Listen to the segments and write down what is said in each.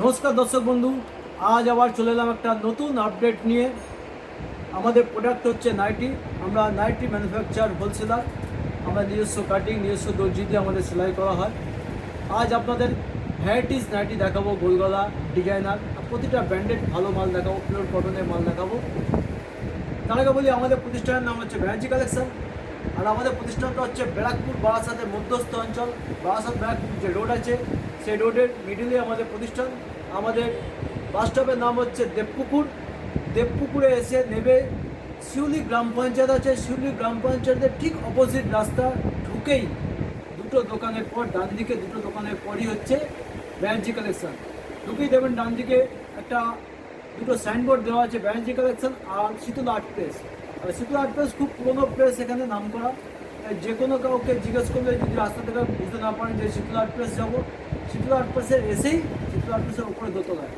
নমস্কার দর্শক বন্ধু, আজ আবার চলে এলাম একটা নতুন আপডেট নিয়ে। আমাদের প্রোডাক্ট হচ্ছে নাইটি। আমরা নাইটি ম্যানুফ্যাকচার হোলসেলার। আমরা নিজস্ব কাটিং, নিজস্ব দর্জি দিয়ে আমাদের সেলাই করা হয়। আজ আপনাদের ভ্যারাইটিস নাইটি দেখাবো, গোলগলা ডিজাইনার, প্রতিটা ব্র্যান্ডেড ভালো মাল দেখাবো, পিওর কটনের মাল দেখাবো। তার আগে বলি, আমাদের প্রতিষ্ঠানের নাম হচ্ছে ব্যানার্জি কালেকশন। আর আমাদের প্রতিষ্ঠানটা হচ্ছে ব্যারাকপুর বারাসাতের মধ্যস্থ অঞ্চল। বারাসাত ব্যারাকপুর যে রোড আছে, সেই রোডের মিডিলে আমাদের প্রতিষ্ঠান। আমাদের বাস স্টপের নাম হচ্ছে দেবপুকুর। দেবপুকুরে এসে নেবে শিউলি গ্রাম পঞ্চায়েত আছে, শিউলি গ্রাম পঞ্চায়েতের ঠিক অপোজিট রাস্তা ঢুকেই দুটো দোকানের পর ডান দিকে, দুটো দোকানের পরই হচ্ছে ব্যানার্জি কালেকশন। ঢুকেই দেবেন ডান দিকে একটা দুটো সাইনবোর্ড দেওয়া আছে, ব্যানার্জি কালেকশন আর শীতল আর্ট প্রেস। আর শীতল আর্ট প্রেস খুব পুরোনো প্রেস, এখানে নাম করা। যে কোনো কাউকে জিজ্ঞেস করলে যদি রাস্তা থেকে বুঝতে না পারেন যে শীতল আর্ট প্রেস যাবো, শীতল আর্ট প্রেসের এসেই শীতল আর্ট প্রেসের উপরে দোতলায়।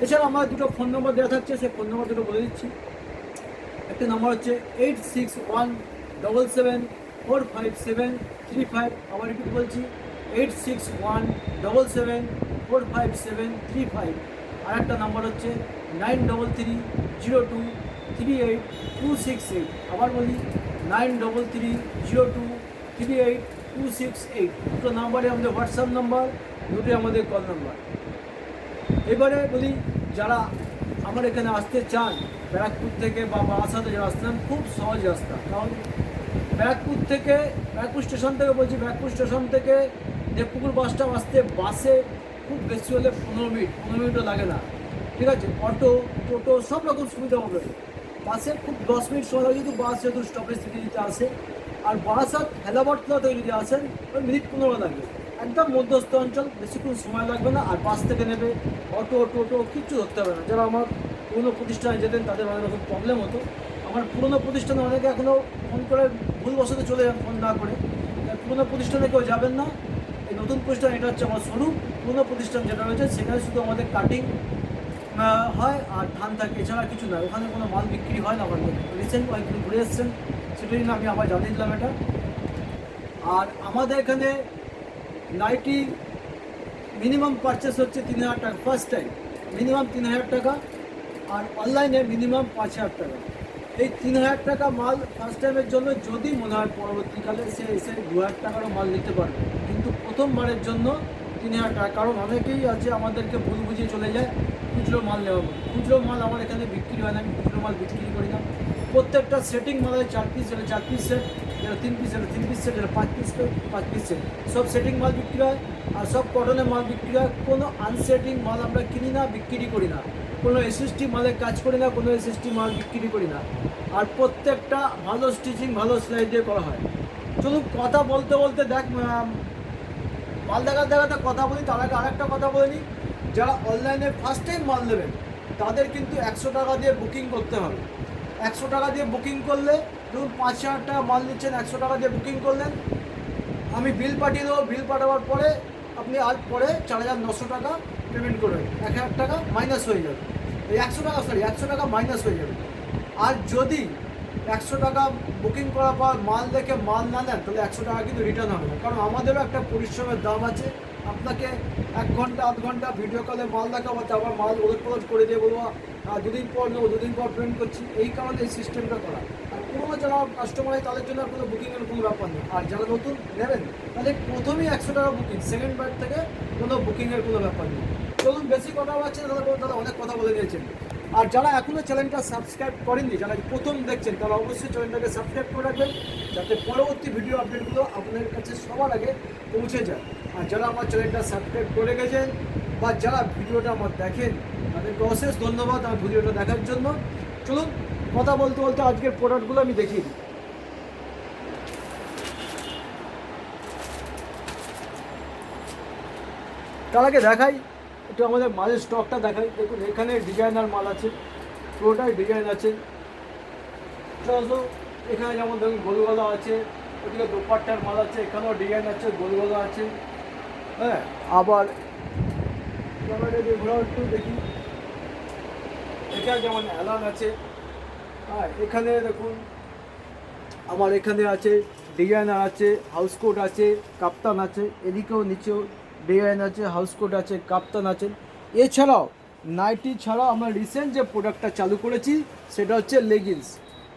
এছাড়া আমার দুটো ফোন নম্বর দেওয়া থাকছে, সেই ফোন নম্বর দুটো বলে দিচ্ছি। একটা নম্বর হচ্ছে 8617745735। আবার রিপিট বলছি, 8617745735। আর একটা নাম্বার হচ্ছে 9330238268। আবার বলি, 9330238268। দুটো নাম্বারে আমাদের হোয়াটসঅ্যাপ নাম্বার, দুটোই আমাদের কল নাম্বার। এবারে বলি, যারা আমার এখানে আসতে চান ব্যারাকপুর থেকে বা বারাসাতে, যারা আসতেন, খুব সহজ রাস্তা। কারণ ব্যারাকপুর স্টেশন থেকে বলছি, ব্যারাকপুর স্টেশন থেকে দেবপুকুর বাস স্টপ আসতে বাসে খুব বেশি হলে 15 মিনিটও লাগে না। ঠিক আছে, অটো, টোটো সব রকম সুবিধা হবে। বাসে খুব 10 মিনিট সময় লাগে, কিন্তু বাস যেহেতু স্টপেজ থেকে দিতে আসে। আর বারাসাত হেলাবটতলা থেকে যদি আসেন, ওই মিনিট 15 লাগবে। একদম মধ্যস্থ অঞ্চল, বেশিক্ষণ সময় লাগবে না। আর বাস থেকে নেবে, অটো, টোটো কিচ্ছু ধরতে হবে না। যারা আমার পুরনো প্রতিষ্ঠানে যেতেন তাদের অনেক রকম প্রবলেম হতো। আমার পুরনো প্রতিষ্ঠানে অনেকে এখনও ফোন করে ভুলবশত চলে যান, ফোন না করে। পুরনো প্রতিষ্ঠানে কেউ যাবেন না। এই নতুন প্রতিষ্ঠান, এটা হচ্ছে আমার শোরুম। পুরনো প্রতিষ্ঠান যেটা রয়েছে সেখানে শুধু আমাদের কাটিং হয় আর ধান থাকে, এছাড়া কিছু নয়। ওখানে কোনো মাল বিক্রি হয় না। আমাদের রিসেন্ট কয়েকদিন ঘুরে এসছেন, সেটার জন্য আমি আবার জানিয়ে দিলাম এটা। আর আমাদের এখানে নাইটি মিনিমাম পারচেস হচ্ছে 3000 টাকা, ফার্স্ট টাইম মিনিমাম 3000 টাকা। আর অনলাইনে মিনিমাম 5000 টাকা। এই 3000 টাকা মাল ফার্স্ট টাইমের জন্য, যদি মনে হয় পরবর্তীকালে সে এসে 2000 টাকারও মাল নিতে পারবে, কিন্তু প্রথমবারের জন্য 3000 টাকা। কারণ অনেকেই আছে আমাদেরকে ভুল বুঝিয়ে চলে যায় খুচরো মাল নেওয়া। খুচরো মাল আমার এখানে বিক্রি হয় না, আমি খুচরো মাল বিক্রি করি না। প্রত্যেকটা সেটিং মালের 4 পিস, যেটা 4 পিস সেট, যেটা 3 পিস, যেটা 3 পিস সেট, যেটা 5 পিস, 5 পিস সেট, সব সেটিং মাল বিক্রি হয়। আর সব কটনের মাল বিক্রি হয়। কোনো আনসেটিং মাল আমরা কিনি না, বিক্রি করি না। কোনো এসএসটি মালের কাজ করি না, কোনো এসএসটি মাল বিক্রি করি না। আর প্রত্যেকটা ভালো স্টিচিং, ভালো সেলাই দিয়ে করা হয়। চলুন, কথা বলতে বলতে মাল দেখাতে কথা বলি। তার আগে আরেকটা কথা বলে নিই, যারা অনলাইনে ফার্স্ট টাইম মাল নেবেন তাদের কিন্তু 100 টাকা দিয়ে বুকিং করতে হবে। 100 টাকা দিয়ে বুকিং করলে, ধরুন 5000 টাকা মাল নিচ্ছেন, 100 টাকা দিয়ে বুকিং করলেন, আমি বিল পাঠিয়ে দেবো। বিল পাঠাবার পরে আপনি আজ পরে 4900 টাকা পেমেন্ট করবেন। 1000 টাকা মাইনাস হয়ে যাবে। এই 100 টাকা মাইনাস হয়ে যাবে। আর যদি 100 টাকা বুকিং করার পর মাল দেখে মাল না নেন, তাহলে 100 টাকা কিন্তু রিটার্ন হবে না। কারণ আমাদেরও একটা পরিশ্রমের দাম আছে। আপনাকে 1 ঘন্টা 8 ঘন্টা ভিডিও কলে মাল দেখাবো, তারপর মাল ওলট করে দিয়ে বলবো দুদিন পর নেবো, দুদিন পর পেমেন্ট করছি। এই কারণে এই সিস্টেমটা করা। আর পুরোনো যারা কাস্টমার হয় তাদের জন্য আর কোনো বুকিংয়ের কোনো ব্যাপার নেই। আর যারা নতুন নেবেন তাহলে প্রথমেই 100 টাকা বুকিং, সেকেন্ড বার থেকে কোনো বুকিংয়ের কোনো ব্যাপার নেই। চলুন, বেশি কথা বলছে তাহলে অনেক কথা বলে দিয়েছেন। আর যারা এখনও চ্যানেলটা সাবস্ক্রাইব করেননি, যারা প্রথম দেখছেন, তারা অবশ্যই চ্যানেলটাকে সাবস্ক্রাইব করে রাখবেন, যাতে পরবর্তী ভিডিও আপডেটগুলো আপনাদের কাছে সবার আগে পৌঁছে যায়। আর যারা আমার চ্যানেলটা সাবস্ক্রাইব করে গেছেন বা যারা ভিডিওটা আমার দেখেন, তাদেরকে অশেষ ধন্যবাদ আমার ভিডিওটা দেখার জন্য। চলুন, কথা বলতে বলতে আজকের প্রোডাক্টগুলো আমি দেখিয়ে দিই। তার আগে দেখাই একটু আমাদের মালের স্টকটা দেখাই। দেখুন, এখানে ডিজাইনার মাল আছে, পুরোটাই ডিজাইন আছে। এখানে যেমন দেখুন গোলগলা আছে, ওদিকে দোপাট্টার মাল আছে, এখানেও ডিজাইন আছে, গোলগলা আছে। হ্যাঁ, আবার ঘোরাও একটু দেখি। এখানে যেমন অ্যালান আছে। হ্যাঁ, এখানে দেখুন আমার এখানে আছে ডিজাইনার আছে, হাউস কোট আছে, কাপ্তান আছে। এদিকেও নিচেও ডিজাইন আছে, হাউস কোট আছে, কাপ্তান আছে। এছাড়াও নাইটি ছাড়াও আমরা রিসেন্ট যে প্রোডাক্টটা চালু করেছি সেটা হচ্ছে লেগিংস।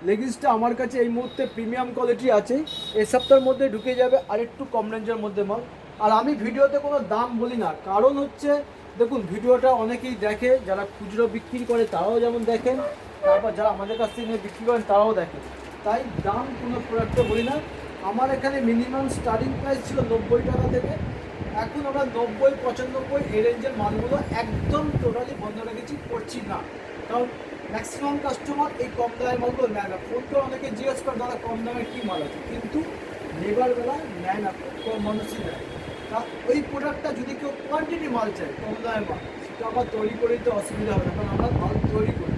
লেগিংসটা আমার কাছে এই মুহূর্তে প্রিমিয়াম কোয়ালিটি আছে, এই সপ্তাহের মধ্যে ঢুকে যাবে আর একটু কম রেঞ্জের মধ্যে মাল। আর আমি ভিডিওতে কোনো দাম বলি না, কারণ হচ্ছে দেখুন ভিডিওটা অনেকেই দেখে, যারা খুচরো বিক্রি করে তারাও যেমন দেখেন, তারপর যারা আমাদের কাছ থেকে বিক্রি করেন তারাও দেখেন, তাই দাম কোনো প্রোডাক্টে বলি না। আমার এখানে মিনিমাম স্টার্টিং প্রাইস ছিল 90 টাকা থেকে, এখন আমরা 90, 95 এই রেঞ্জের মালগুলো একদম টোটালি বন্ধ রেখেছি, করছি না। কারণ ম্যাক্সিমাম কাস্টমার এই কম দামের মালগুলো নেয় না। ফোন করে অনেকে জিজ্ঞেস করে দাদা কম দামের কী মাল আছে, কিন্তু নেবার বেলা নেয় না, খুব কম মানুষই নেয়। তা ওই প্রোডাক্টটা যদি কেউ কোয়ান্টিটি মাল চায় কম দামের মাল, সেটা আমার তৈরি করে দিতে অসুবিধা হবে না, কারণ আমরা মাল তৈরি করি,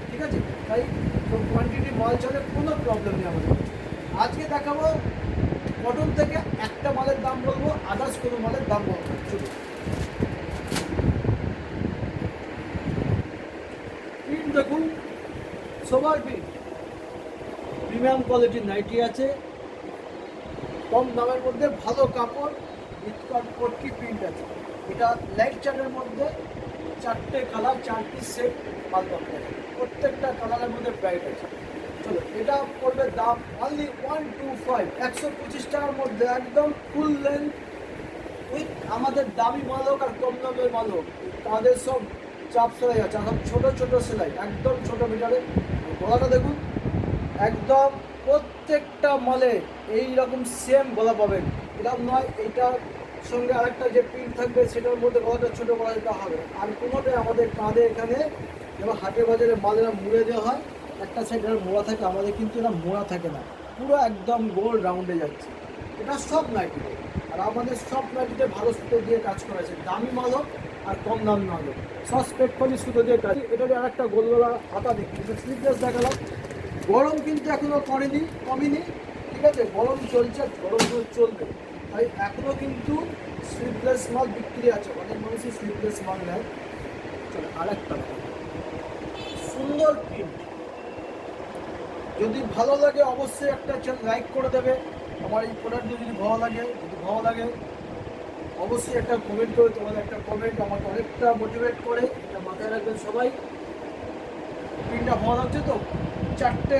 ঠিক আছে? তাই কোয়ান্টিটি মাল চলে, কোনো প্রবলেম নেই আমাদের। আজকে দেখাবো কটন থেকে একটা মালের দাম বলবো, আদার্স কোনো মালের দাম বলবো না। চলুন, প্রিন্ট দেখুন, সবার প্রিন্ট প্রিমিয়াম কোয়ালিটির নাইটি আছে, কম দামের মধ্যে ভালো কাপড়, পটকি প্রিন্ট আছে। এটা লাইট চার্টের মধ্যে 4টে কালার, 4 পিস সেট মাল পাবেন, প্রত্যেকটা কালারের মধ্যে ব্রাইট আছে। চলো, এটা পড়বে দাম অনলি 125, 125 টাকার মধ্যে একদম ফুল লেন্থ উইথ আমাদের দামি মাল হোক আর কম দামের মাল হোক, তাদের সব চাপ সেলাই আছে, এখন ছোটো ছোটো সেলাই, একদম ছোটো মিটারে। গলাটা দেখুন, একদম প্রত্যেকটা মালে এইরকম সেম গলা পাবেন, এরকম নয় এইটার সঙ্গে আরেকটা যে প্রিন্ট থাকবে সেটার মধ্যে গলাটা ছোটো করা দিতে হবে। আর কোনোটাই আমাদের কাঁধে এখানে যেমন হাটে বাজারে মালেরা মুড়ে দেওয়া হয়, একটা সাইড আর মোড়া থাকে, আমাদের কিন্তু এটা মোড়া থাকে না, পুরো একদম গোল রাউন্ডে যাচ্ছে। এটা সব নাইটিতে, আর আমাদের সব নাইটিতে ভালো সুতো দিয়ে কাজ করা আছে, দামি মাল হোক আর কম দামি মাল হোক, সব স্পেটফলি সুতো দিয়ে কাজ। এটাতে আরেকটা গোলগলা হাতা দেখি, স্লিপলেস দেখালাম। গরম কিন্তু এখনো কমেনি, ঠিক আছে? গরম চলছে, গরম চলবে, তাই এখনো কিন্তু স্লিপলেস মাল বিক্রি আছে, অনেক মানুষই স্লিপলেস মাল নেয়। চলো আরেকটা সুন্দর প্রিন্ট, যদি ভালো লাগে অবশ্যই একটা লাইক করে দেবে। আমার এই প্রোডাক্ট যদি ভালো লাগে অবশ্যই একটা কমেন্ট করে, তোমাদের একটা কমেন্ট আমাকে অনেকটা মোটিভেট করে, এটা মাথায় রাখবেন সবাই। প্রিন্টটা ভালো লাগছে তো? 4টে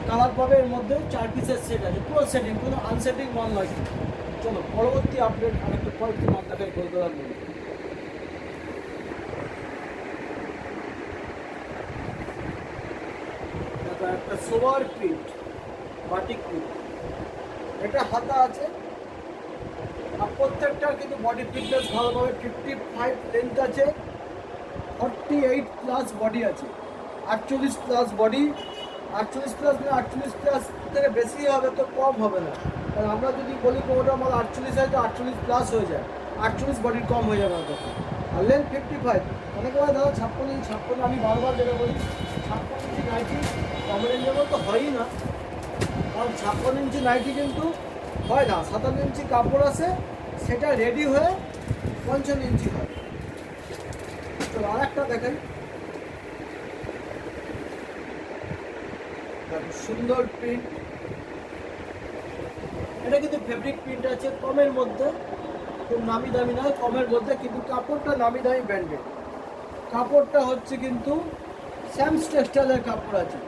কালার পাবে, এর মধ্যে 4 পিসের সেট আছে, পুরো সেটিং, কোনো আনসেটিং মাল নয়। চলো পরবর্তী আপডেট আরেকটা কয়েকটি মাল দেখাই কলকাতার মধ্যে। একটা সোবার প্রিন্ট, বাটিক প্রিন্ট, এটা হাতা আছে, আর প্রত্যেকটা কিন্তু বডি ফিটনেস ভালোভাবে 55 লেন্থ আছে, 48 প্লাস বডি আছে, 48 প্লাস বডি, 48 প্লাস মানে 48 প্লাস থেকে বেশি হবে তো কম হবে না, কারণ আমরা যদি বলি কোনোটা মাল 48 হয় তো 48 প্লাস হয়ে যায়, 48 বডির কম হয়ে যাবে আমাদের। আর লেন্থ 55, অনেকে বলে দাদা 56, আমি বারবার যেটা বলি 56 ইঞ্চি নাইটি কম রেঞ্জের মতো হয়ই না, কারণ 56 ইঞ্চি নাইটি কিন্তু হয় না, 57 ইঞ্চি কাপড় আছে, সেটা রেডি হয়ে 55 ইঞ্চি হয়। তো আর একটা দেখাই, সুন্দর প্রিন্ট, এটা কিন্তু ফেব্রিক প্রিন্ট আছে, কমের মধ্যে, খুব নামি দামি নয়, কমের মধ্যে, কিন্তু কাপড়টা নামি দামি ব্র্যান্ডেড। কাপড়টা হচ্ছে কিন্তু স্যামস টেক্সটাইলের কাপড় আছে,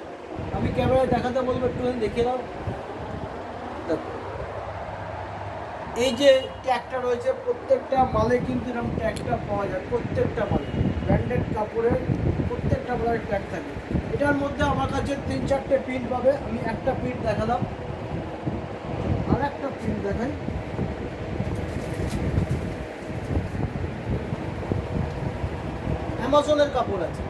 আমি ক্যামেরায় দেখাতে বলবো, একটু দেখিয়ে দাও। এই যে ট্যাগটা রয়েছে, প্রত্যেকটা মালে কিন্তু এরকম ট্যাগটা পাওয়া যায়, প্রত্যেকটা মালে ব্র্যান্ডেড কাপড়ের প্রত্যেকটা মালের ট্যাগ থাকে। এটার মধ্যে আমার কাছে 3-4টে প্রিন্ট পাবে, আমি একটা প্রিন্ট দেখালাম, আর একটা প্রিন্ট দেখাই। অ্যামাজনের কাপড় আছে,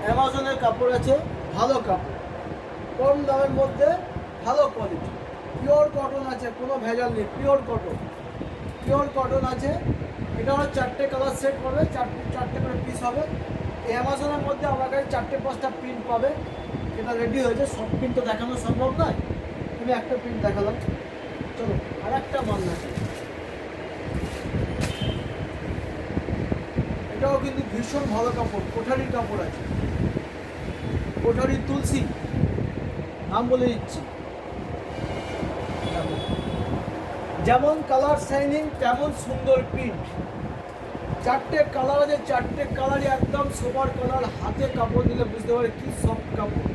অ্যামাজনের কাপড় আছে, ভালো কাপড়, কম দামের মধ্যে ভালো কোয়ালিটি, পিওর কটন আছে, কোনো ভেজাল নেই, পিওর কটন আছে। এটা হলো 4টে কালার সেট পাবে, 4টে করে পিস হবে। এই অ্যামাজনের মধ্যে আমার কাছে 4-5টা প্রিন্ট পাবে, এটা রেডি হয়েছে, সব প্রিন্ট তো দেখানো সম্ভব নয়, আমি একটা প্রিন্ট দেখালাম। চলো আর একটা মাল আছে, এটাও কিন্তু ভীষণ ভালো কাপড়, কোঠারির কাপড় আছে, কোঠারির তুলসী নাম বলে দিচ্ছি, যেমন কালার শাইনিং তেমন সুন্দর প্রিন্ট। চারটে কালার আছে, চারটে কালারই একদম সুপার কালার। হাতে কাপড় দিলে বুঝতে পারে কি সফট কাপড়,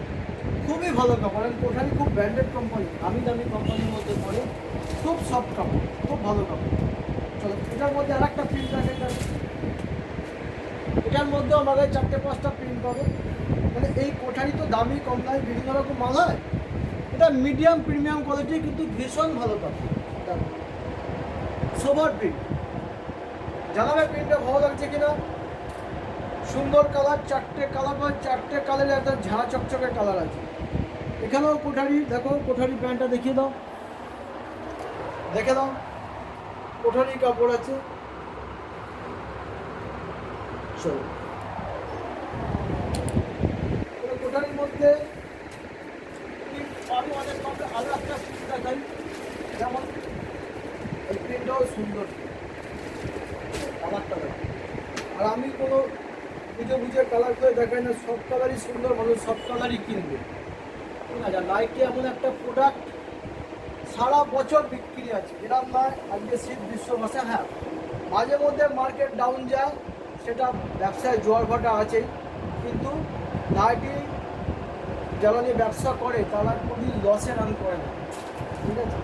খুবই ভালো কাপড়। আর কোঠারি খুব ব্র্যান্ডেড কোম্পানি, দামি দামি কোম্পানির মধ্যে পড়ে, খুব সফট কাপড়, খুব ভালো কাপড়। চলো এটার মধ্যে আর একটা প্রিন্ট আছে, এটার মধ্যেও আমাদের 4-5টা প্রিন্ট পাবে। মানে এই কোঠারি তো দামি কম দামি বিভিন্ন রকম মাল হয়, এটা মিডিয়াম প্রিমিয়াম কোয়ালিটি, কিন্তু ভীষণ ভালো কাপড়। সোভার প্রিন্ট, জানাবে প্রিন্টটা ভালো লাগছে কিনা। সুন্দর কালার, চারটে কালার বা চারটে কালারে একদম ঝাঁ চকচকে কালার আছে। এখানেও কোঠারি, দেখো কোঠারি প্যান্টটা দেখিয়ে দাও, দেখে দাও, কোঠারি কাপড় আছে। চলো কোঠারির মধ্যে আরো অনেক আরো একটা প্রিন্ট দেখাই, যেমন এই প্রিন্টটাও সুন্দর কালারটা দেখো। আর আমি কোনো বুঝে বুঝে কালার করে দেখাই না, সব কালারই সুন্দর, মানুষ সব কালারই কিনবে। ঠিক আছে, নাইকি এমন একটা প্রোডাক্ট সারা বছর বিক্রি আছে, এরকম নয় আজকে শীত গ্রীষ্ম মাসে। হ্যাঁ, মাঝে মধ্যে মার্কেট ডাউন যায়, সেটা ব্যবসায় জোয়ার ভাটা আছেই, কিন্তু নাইকি যারা নিয়ে ব্যবসা করে তারা কোনোদিন লসে রান করে না। ঠিক আছে,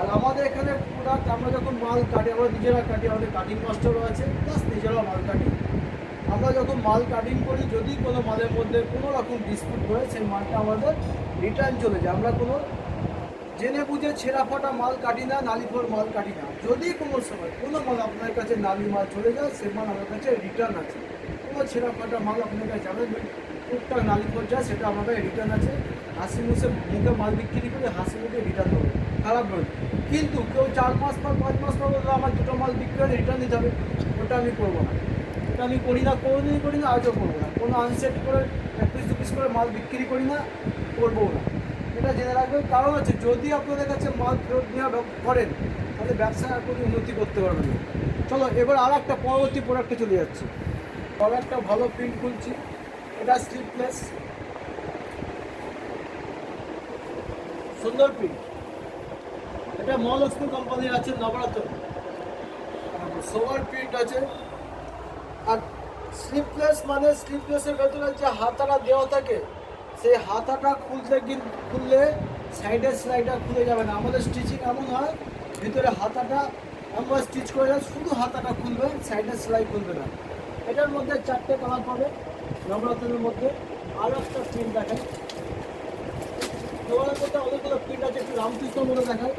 আর আমাদের এখানে প্রোডাক্ট আমরা যখন মাল কাটি, আমরা নিজেরা কাটি, আমাদের কাটিং মাস্টারও আছে, প্লাস নিজেরা মাল কাটি। আমরা যখন মাল কাটিং করি, যদি কোনো মালের মধ্যে কোনো রকম ডিসপিউট হয়, সেই মালটা আমাদের রিটার্ন চলে যায়। আমরা কোনো জেনে বুঝে ছেঁড়া ফাটা মাল কাটি না, নালিফোর মাল কাটি না। যদি কোনো সময় কোনো মাল আপনার কাছে নালি মাল চলে যায়, সে মাল আমার কাছে রিটার্ন আছে। কোনো ছেঁড়া ফাটা মাল আপনার কাছে যাবে, টুকটাক নালিফোর যায়, সেটা আমাদের রিটার্ন আছে। হাসি মুখে মাল বিক্রি করে হাসি মুখে রিটার্ন দেবো, খারাপ নয়। কিন্তু কেউ 4 মাস পর 5 মাস পর বললো আমার দুটো মাল বিক্রি করে রিটার্ন দিতে হবে, ওটা আমি করবো না। ওটা আমি করি না, কোনোদিনই করি না, আজও করবো না। কোনো আনসেট করে 1 পিস 2 পিস করে মাল বিক্রি করি না, করবো না। এটা জেনে রাখবেন, কারণ হচ্ছে যদি আপনাদের কাছে মাল ফেরত নেওয়া করেন, তাহলে ব্যবসায় আর কোনো উন্নতি করতে পারবেন না। চলো এবার আর একটা পরবর্তী প্রোডাক্টে চলে যাচ্ছি। আর একটা ভালো প্রিন্ট খুলছি, এটা স্লিপলেস, সুন্দর প্রিন্ট। এটা মহালক্ষ্মী কোম্পানির আছে, নবরাত্র সোভার প্রিন্ট আছে। আর স্লিপলেস মানে স্লিপলেসের ভেতরে যে হাতাটা দেওয়া থাকে, সেই হাতাটা খুললে সাইডের সেলাইটা খুলে যাবে না। আমাদের স্টিচিং এমন হয়, ভিতরে হাতাটা আমরা স্টিচ করে যায়, শুধু হাতাটা খুলবে, সাইডের সেলাই খুলবে না। এটার মধ্যে 4টে কালার পাবে নবরাত্রের মধ্যে। আরও একটা প্রিন্ট দেখায়, তোমাদের মধ্যে অনেকগুলো প্রিন্ট আছে, একটু রামকৃষ্ণ মনে দেখায়।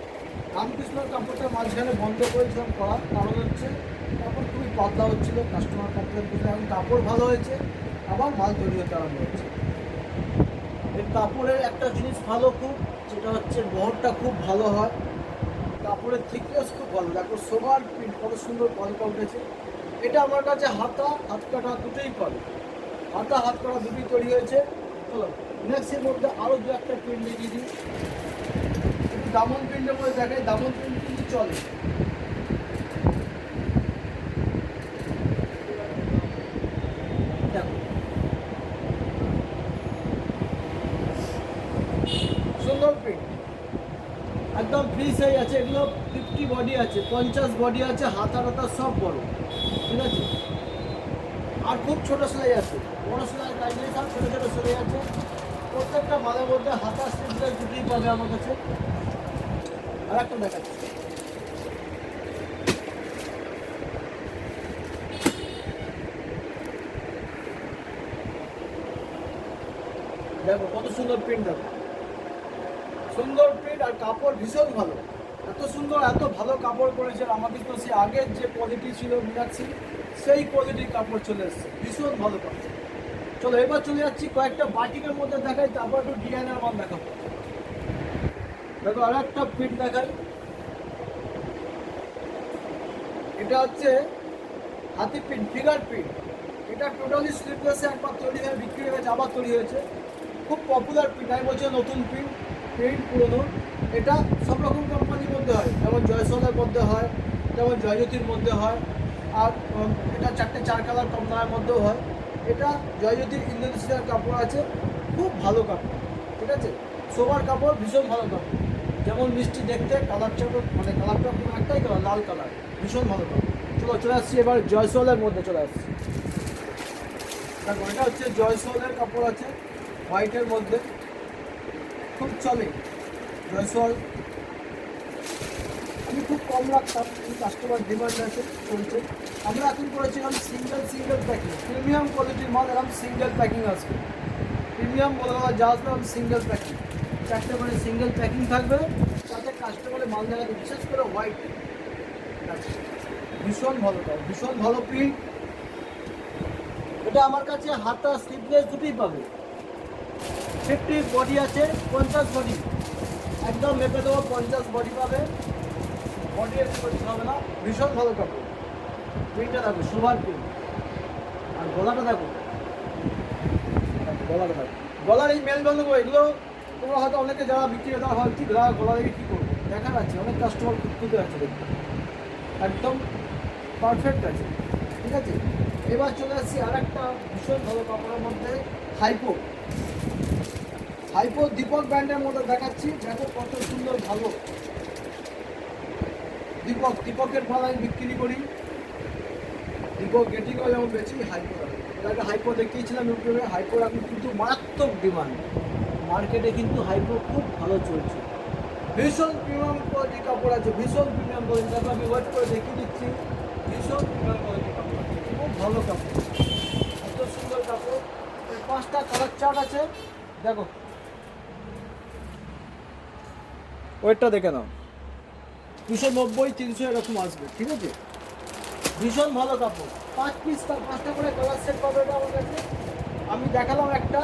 রামকৃষ্ণর কাপড়টা মাঝখানে বন্ধ করেছিলাম করার কারণ হচ্ছে কাপড় খুবই পাতলা হচ্ছিলো, কাস্টমার কমপ্লেন করছে। এখন কাপড় ভালো হয়েছে, আবার মাল তৈরি হতে আরম্ভ হচ্ছে। এই কাপড়ের একটা জিনিস ভালো খুব, যেটা হচ্ছে বহরটা খুব ভালো হয়, কাপড়ের থিকনেস খুব ভালো। দেখো সোভার প্রিন্ট কত সুন্দর কলকা উঠেছে। এটা আমার কাছে হাতা হাত কাটা দুটোই পাবে, হাতা হাত কাটা দুটোই তৈরি হয়েছে। চলো নেক্সটের মধ্যে আরও 2-1টা প্রিন্ট দেখিয়ে দিই। একটু দামন প্রিন্টের মধ্যে দেখাই, দামন প্রিন্ট কিন্তু চলে। দেখো সুন্দর প্রিন্ট, একদম ফ্রি সাইজ আছে। এগুলো 50 বডি আছে, 50 বডি আছে, হাতা টাতা সব বড়। ঠিক আছে, আর খুব ছোটো সেলাই আছে, বড় সেলাই কাজ নেই, সব ছোটো ছোটো সেলাই আছে। প্রত্যেকটা মালের মধ্যে হাতা স্লিপলেস দুটোই পাবে আমার কাছে। আর একটা দেখাচ্ছি, দেখো কত সুন্দর প্রিন্ট, দেখো সুন্দর প্রিন্ট। আর কাপড় ভীষণ ভালো, এত সুন্দর এত ভালো কাপড় করেছে আমাকে। তো সে আগের যে কোয়ালিটি ছিল মীনাক্ষী, সেই কোয়ালিটির কাপড় চলে এসছে, ভীষণ ভালো কাপড়। চলো এবার চলে যাচ্ছি কয়েকটা বাটিকের মধ্যে দেখাই, তারপর একটু ডিজাইনার মাল দেখাবো। দেখো আর একটা প্রিন্ট দেখাই, এটা হচ্ছে হাতি প্রিন্ট, ফিগার প্রিন্ট। এটা টোটালি স্লিপলেসে একবার তৈরি হয়ে বিক্রি হয়ে গেছে, আবার তৈরি হয়েছে। খুব পপুলার প্রিন্ট, আমি বলছি নতুন প্রিন্ট, প্রিন্ট পুরোনো। এটা সব রকম কোম্পানির মধ্যে হয়, যেমন জয়সলের মধ্যে হয়, যেমন জয়জ্যোতির মধ্যে হয়। আর এটা 4 কালার কম দামের মধ্যেও হয়। এটা জয়জ্যোতির ইন্দোনেশিয়ার কাপড় আছে, খুব ভালো কাপড়। ঠিক আছে, সোবার কাপড়, ভীষণ ভালো কাপড়। যেমন মিষ্টি দেখতে, কালারটা মানে কালারটা কোনো একটাই কালার, লাল কালার, ভীষণ ভালো কালার। চলে আসছি এবার জয়সওয়ালের মধ্যে চলে আসছি। দেখো এটা হচ্ছে জয়সওয়ালের কাপড় আছে হোয়াইটের মধ্যে, খুব চলে জয়সওয়াল। আমি খুব কম রাখতাম, কিন্তু কাস্টমার ডিমান্ড আছে, চলছে। আমরা এখন করেছিলাম সিঙ্গেল প্যাকিং, প্রিমিয়াম কোয়ালিটির মাল এরকম সিঙ্গেল প্যাকিং আসবে। প্রিমিয়াম বলে যা আসবে আমি সিঙ্গেল প্যাকিং, 4টে করে সিঙ্গেল প্যাকিং থাকবে, তাতে কাস্টমারের মাল দেখাতে, বিশেষ করে হোয়াইট ভীষণ ভালো পাবে, ভীষণ ভালো প্রিন্ট। এটা আমার কাছে হাতা স্লিভলেস দুটোই পাবে। 50 বডি আছে, 50 বডি একদম মেপে দেবো, 50 বডি পাবে। বডি একটু করতে হবে না, ভীষণ ভালো কাপড়। প্রিন্টটা দেখো, সোভার প্রিন্ট। আর গলাটা দেখো, গলার এই মেল বন্ধ করবো, এগুলো তোমরা হয়তো অনেকে যারা বিক্রি দেওয়া হয়, ঠিক গলা দেখে কী করবো, দেখা যাচ্ছে অনেক কাস্টমার খুঁজতে আছে, দেখতে একদম পারফেক্ট আছে, ঠিক আছে। এবার চলে আসছি আর একটা ভীষণ ভালো কাপড়ের মধ্যে, হাইপো দীপক ব্র্যান্ডের মধ্যে দেখাচ্ছি। দেখো কত সুন্দর ভালো দীপকের মাল আমি বিক্রি করি, দীপক গেটিংও যেমন বেশি, হাইপো এর হাইপো দেখিয়েছিলাম ইউটিউবে। হাইপোর এখন কিন্তু মারাত্মক ডিমান্ড মার্কেটে, কিন্তু হাইপো খুব ভালো চলছে। ভীষণ প্রিমিয়াম কোয়ালিটি কাপড় আছে, ভীষণ প্রিমিয়াম কোয়ালিটি। তারপর আমি ওয়েট করে দেখিয়ে দিচ্ছি, ভীষণ প্রিমিয়াম কোয়ালিটি কাপড় আছে, খুব ভালো কাপড়, এত সুন্দর কাপড়। 5টা কালার চার্ট আছে, দেখো ওয়েটটা দেখে নাও, 290, 300 এরকম আসবে, ঠিক আছে। ভীষণ ভালো কাপড়, 5টা করে কালার সেট পাবে এটা আমার কাছে। আমি দেখালাম একটা,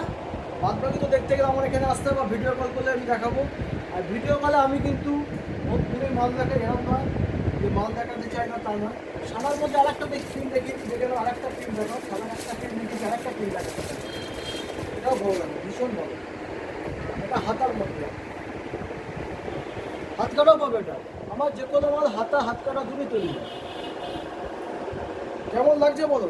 বাদ বাকি তো দেখতে গেলে আমার এখানে আসতে হবে, বা ভিডিও কল করলে আমি দেখাবো। আর ভিডিও কলে আমি কিন্তু দূরে মাল দেখাই, এরকম নয় যে মাল দেখাতে চাই না, তা নয়। সাদার মধ্যে আরেকটা প্রিন্ট দেখিয়েছি, যেখানে আরেকটা প্রিন্ট দেখাও, সাদার একটা প্রিন্ট দেখিয়েছি, আরেকটা প্রিন্ট দেখাতে চাই, এটাও ভালো লাগে, ভীষণ ভালো। এটা হাতার মধ্যে, হাত কাটাও পাবে এটা। আমার যে কোনো মাল হাত কাটা দূরে তৈরি হয়। কেমন লাগছে বলো,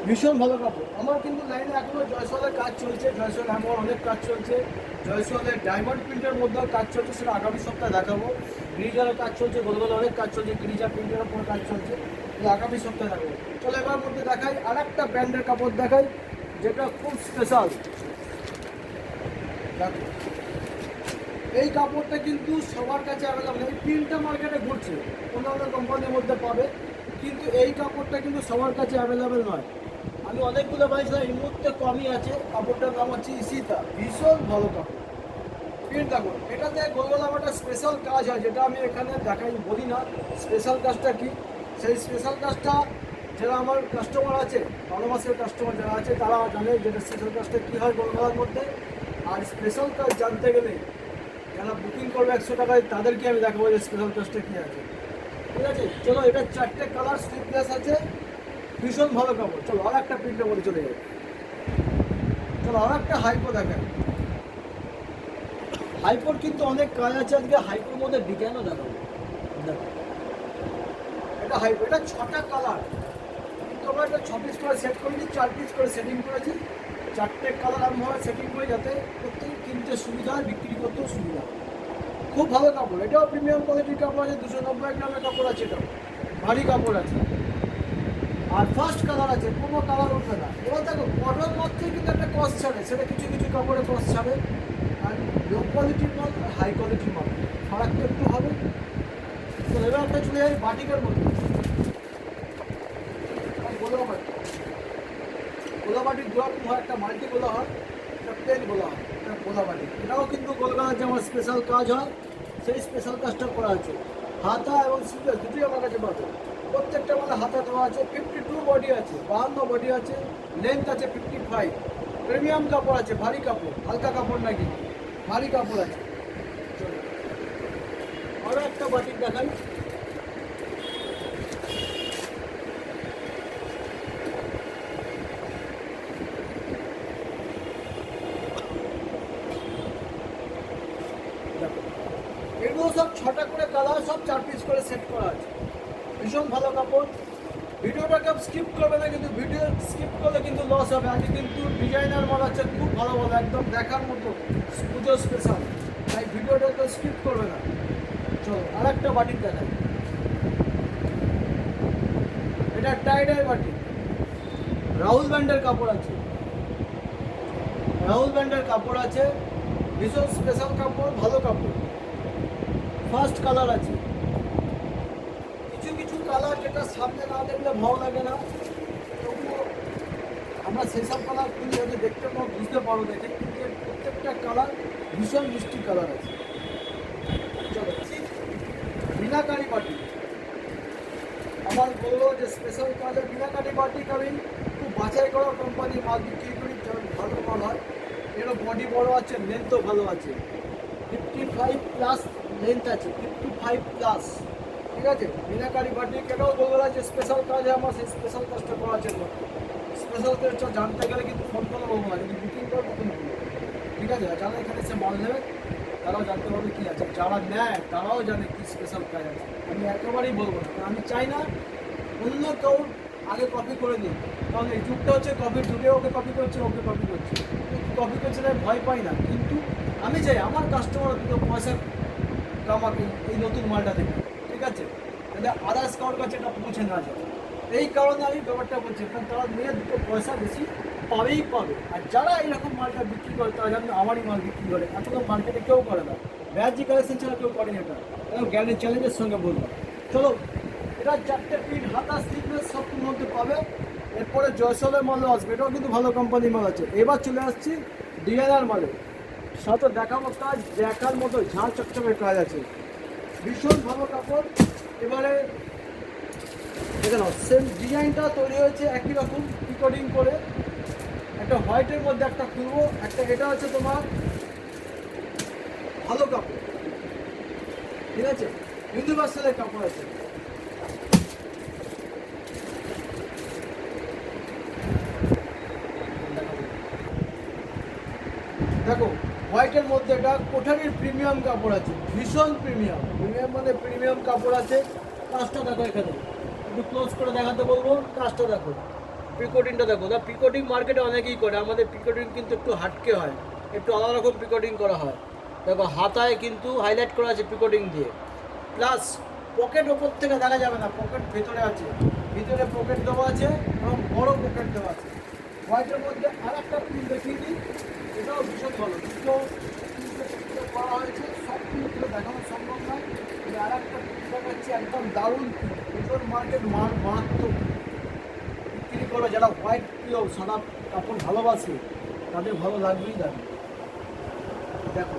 ভীষণ ভালো কাপড়। আমার কিন্তু লাইনে এখনো জয়সওয়ালের কাজ চলছে, জয়সওয়াল আমার অনেক কাজ চলছে, জয়সওয়ালের ডায়মন্ড প্রিন্টের মধ্যেও কাজ চলছে, সেটা আগামী সপ্তাহে দেখাবো। গ্রিজারের কাজ চলছে, গোলগোলে অনেক কাজ চলছে, গ্রিজার প্রিন্টের ওপর কাজ চলছে, আগামী সপ্তাহে দেখাবো। চলো এবার মধ্যে দেখাই আর একটা ব্র্যান্ডের কাপড় দেখাই, যেটা খুব স্পেশাল। দেখো এই কাপড়টা কিন্তু সবার কাছে অ্যাভেলেবল, এই প্রিন্টটা মার্কেটে ঘুরছে, অন্যান্য কোম্পানির মধ্যে পাবে, কিন্তু এই কাপড়টা কিন্তু সবার কাছে অ্যাভেলেবেল নয়। আমি অনেকগুলো পাইছিলাম, এই মুহূর্তে কমই আছে। কাপড়টার নাম হচ্ছে ইসিতা, ভীষণ ভালো কাপড়, প্রিন্ট দেখো। এটাতে গোলগোলা একটা স্পেশাল কাজ হয়, যেটা আমি এখানে দেখাই, বলি না স্পেশাল কাজটা কি। সেই স্পেশাল কাজটা যারা আমার কাস্টমার আছে, ভালোবাসার কাস্টমার যারা আছে, তারা জানে যেটা স্পেশাল কাজটা কী হয় গোলগোলার মধ্যে। আর স্পেশাল কাজ জানতে গেলে যারা বুকিং করবে 100 টাকায়, তাদেরকে আমি দেখাবো যে স্পেশাল কাজটা কী আছে, ঠিক আছে। চলো এটা 4টে কালার স্লিভলেস আছে, ভীষণ ভালো কাপড়। চলো আর একটা প্রিন্টের মধ্যে চলে যাবে, চলো আর একটা হাইপো দেখেন। হাইপোর কিন্তু অনেক কাজ আছে, আজকে হাইপোর মধ্যে ডিজাইনও দেখাবো। দেখো এটা হাইপো, এটা 6টা কালার, কিন্তু আমরা এটা 6 পিস করে সেট করেছি, 4 পিস করে সেটিং করেছি। 4টে কালার আমি ভাবে সেটিং করে, যাতে প্রত্যেকে কিনতে সুবিধা হয়, বিক্রি করতেও সুবিধা। খুব ভালো কাপড়, এটাও প্রিমিয়াম কোয়ালিটির কাপড় আছে, 290 গ্রামের কাপড় আছে, এটাও ভারী কাপড় আছে। আর ফার্স্ট কালার আছে, কোনো কালার উঠবে না। এবার দেখো কটন মাত্রই কিন্তু একটা কস্ট ছাড়ে, সেটা কিছু কিছু কাপড়ে কস্ট ছাড়ে। আর লো কোয়ালিটির মাল আর হাই কোয়ালিটির মাল ফারাক তো একটু হবে। তো এবার একটা চলে যাই বাটিকের মধ্যে, গোলা বাটির দু রকম হয়, একটা মাল্টি গোলা হয়, একটা প্লেন গোলা হয়, একটা গোলা বাটি। এটাও কিন্তু গোলগোলার যে আমার স্পেশাল কাজ হয়, সেই স্পেশাল কাজটা করা আছে। হাতা এবং স্লিভলেস দুটোই আমার কাছে পাবে, প্রত্যেকটা মানে হাতা দেওয়া আছে। 52 বডি আছে, 52 বডি আছে, লেন্থ আছে 55। প্রিমিয়াম কাপড় আছে, ভারী কাপড়, হালকা কাপড় নাকি, ভারী কাপড় আছে। আরও একটা বাটিক দেখাই, এগুলো সব 6টা করে কালার, সব 4 পিস করে সেট করা আছে, ভীষণ ভালো কাপড়। ভিডিওটাকে স্কিপ করবে না, কিন্তু ভিডিও স্কিপ করলে কিন্তু লস হবে। আজকে কিন্তু ডিজাইনার মাল আছে, খুব ভালো ভালো, একদম দেখার মতো পুজো স্পেশাল, তাই ভিডিওটা তো স্কিপ করবে না। চলো আর একটা বাটিক দেখাই। এটা টাইডাই বাটিক, রাহুল ব্র্যান্ডের কাপড় আছে, রাহুল ব্র্যান্ডের কাপড় আছে, ভীষণ স্পেশাল কাপড়, ভালো কাপড়। ফার্স্ট কালার আছে, কিছু কিছু কালার যেটা সামনে না দেখলে ভালো লাগে না, তবুও আমরা সেসব কালার খুলে যদি দেখতে পাবো বুঝতে পারো দেখে, কিন্তু এর প্রত্যেকটা কালার ভীষণ মিষ্টি কালার আছে। চলো মিনাকারি বাটি, আমার বললো যে স্পেশাল কাজের মিনাকারি বাটি আমি খুব বাছাই করা কোম্পানির মাল বিক্রি করি, যেমন ভালো মাল হয়। এরও বডি বড় আছে, লেন্থও ভালো আছে, 55+ লেন্থ আছে, 55+। ঠিক আছে, মিনাকারি বাটি কেটাও বলবো না যে স্পেশাল কাজ আমার সেই স্পেশাল কাজটা করার জন্য। স্পেশাল কাজটা জানতে গেলে কিন্তু ফোন করে বলবো না, যদি বুকিং করো তখন বলবো। ঠিক আছে, যারা এখানে এসে মাল নেবে তারাও জানতে পারবে কী আছে, যারা নেয় তারাও জানে কী স্পেশাল কাজ আছে। আমি একেবারেই বলবো না, কারণ আমি চাই না অন্য কেউ আগে কপি করে নিই, কারণ এই যুগটা হচ্ছে কপির যুগে, ওকে কপি করছে, ওকে কপি করছে, কপি করছে না ভয় পাই না, কিন্তু আমি চাই আমার কাস্টমার দুটো পয়সা কামাকে এই নতুন মালটা থেকে। ঠিক আছে, তাহলে আদার্স কারোর কাছে এটা পৌঁছে না যায়, এই কারণে আমি ব্যাপারটা বলছি, কারণ তারা নিয়ে দুটো পয়সা বেশি পাবেই পাবে। আর যারা এইরকম মালটা বিক্রি করে তারা জানেন আমারই মাল বিক্রি করে, এখনো মার্কেটে কেউ করে না, ব্যাজি কালেকশন ছাড়া কেউ করেনি এটা, গ্যারেন্টি চ্যালেঞ্জের সঙ্গে বললাম। চলো, এটা 4টে পিন, হাতা, স্লিভলেস সব মধ্যে পাবে। এরপরে জয়সলের মালও আসবে, এটাও কিন্তু ভালো কোম্পানির মাল আছে। এবার চলে আসছি ডিএনআর মালে, সাথে দেখাবো কাজ দেখার মতো ঝাঁ চকচকের কাজ আছে, ভীষণ ভালো কাপড়। এবারে দেখে নাও, সেম ডিজাইনটা তৈরি হয়েছে একই রকম পিকোডিং করে, একটা হোয়াইটের মধ্যে একটা খুলবো, একটা এটা হচ্ছে তোমার ভালো কাপড়। ঠিক আছে, ইউনিভার্সালের কাপড় আছে। দেখো হোয়াইটের মধ্যে এটা কোঠারির প্রিমিয়াম কাপড় আছে, ভীষণ প্রিমিয়াম, প্রিমিয়াম মানে প্রিমিয়াম কাপড় আছে। কাজটা দেখো, এখানে একটু ক্লোজ করে দেখাতে বলবো, কাজটা দেখো, পিকোটিংটা দেখো। দা পিকোটিং মার্কেটে অনেকেই করে, আমাদের পিকোটিং কিন্তু একটু হাটকে হয়, একটু আলাদা রকম পিকোটিং করা হয়। দেখো হাতায় কিন্তু হাইলাইট করা আছে পিকোটিং দিয়ে, প্লাস পকেট ওপর থেকে দেখা যাবে না, পকেট ভেতরে আছে, ভিতরে পকেট দেওয়া আছে এবং বড় পকেট দেওয়া আছে। হোয়াইটের মধ্যে আর একটা প্রিন্ট দেখিয়ে দিই, এটাও ভীষণ ভালো, দুটো করা হয়েছে, সব প্রিন্টগুলো দেখানো সম্ভব নয়। আর একটা প্রিন্ট দেখাচ্ছি, একদম দারুণ প্রিন্ট, ভীষণ মার্কেট মারাত্মক বিক্রি করে। যারা হোয়াইট প্রিয়, সাদা কাপড় ভালোবাসে, তাদের ভালো লাগবেই লাগবে। দেখো